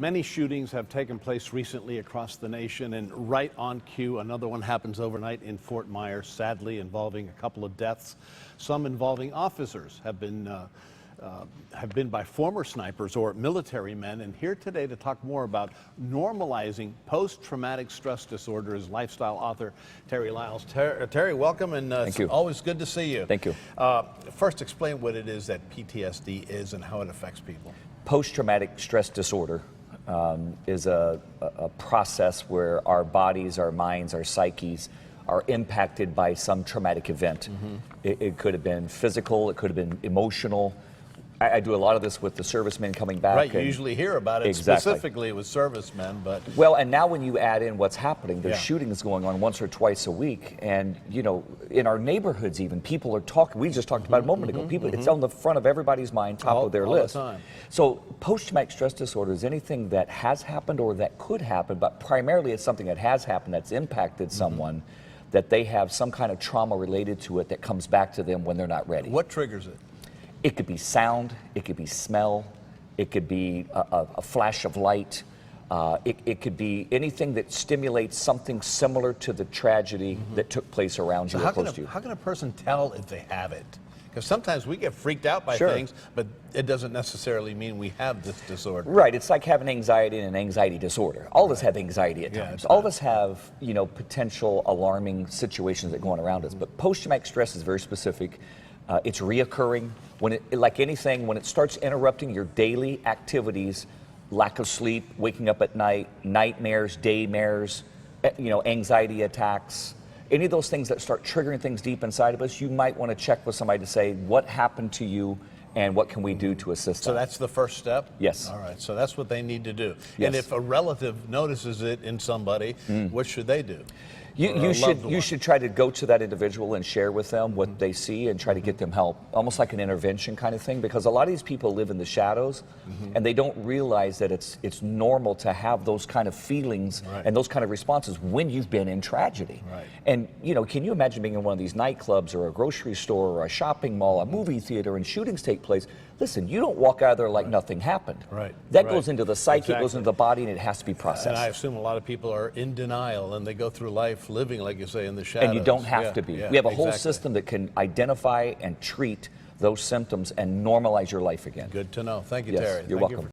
Many shootings have taken place recently across the nation, and right on cue, another one happens overnight in Fort Myers, sadly involving a couple of deaths. Some involving officers have been by former snipers or military men. And here today to talk more about normalizing post-traumatic stress disorder is lifestyle author Terry Lyles. Terry, welcome, and Thank you. Always good to see you. Thank you. First, explain what it is that PTSD is and how it affects people. Post-traumatic stress disorder is a process where our bodies, our minds, our psyches are impacted by some traumatic event. It could have been physical, it could have been emotional. I do a lot of this with the servicemen coming back. Right, you usually hear about it specifically with servicemen, but... Well, and now when you add in what's happening, there's shootings going on once or twice a week, and, you know, in our neighborhoods even, people are talking, we just talked about a moment ago, people, it's on the front of everybody's mind, top of their list. All the time. So post-traumatic stress disorder is anything that has happened or that could happen, but primarily it's something that has happened that's impacted someone, that they have some kind of trauma related to it that comes back to them when they're not ready. What triggers it? It could be sound, it could be smell, it could be a flash of light, it could be anything that stimulates something similar to the tragedy that took place around you or close to you. How can a person tell if they have it? Because sometimes we get freaked out by things, but it doesn't necessarily mean we have this disorder. Right, it's like having anxiety and an anxiety disorder. All of us have anxiety at times. All of us have, you know, potential alarming situations that go on around us, but post-traumatic stress is very specific. It's reoccurring. When it, like anything, when it starts interrupting your daily activities, lack of sleep, waking up at night, nightmares, daymares, you know, anxiety attacks, any of those things that start triggering things deep inside of us, you might want to check with somebody to say, what happened to you and what can we do to assist So them? that's the first step? Yes. All right, so that's what they need to do. Yes. And if a relative notices it in somebody, what should they do? You should try to go to that individual and share with them what they see and try to get them help, almost like an intervention kind of thing, because a lot of these people live in the shadows and they don't realize that it's normal to have those kind of feelings and those kind of responses when you've been in tragedy. And, you know, can you imagine being in one of these nightclubs or a grocery store or a shopping mall, a movie theater, and shootings take place? Listen, you don't walk out of there like nothing happened. That goes into the psyche, it goes into the body, and it has to be processed. And I assume a lot of people are in denial and they go through life living, like you say, in the shadows. And you don't have to be. We have a whole system that can identify and treat those symptoms and normalize your life again. Good to know. Thank you, Yes, Terry. You're welcome.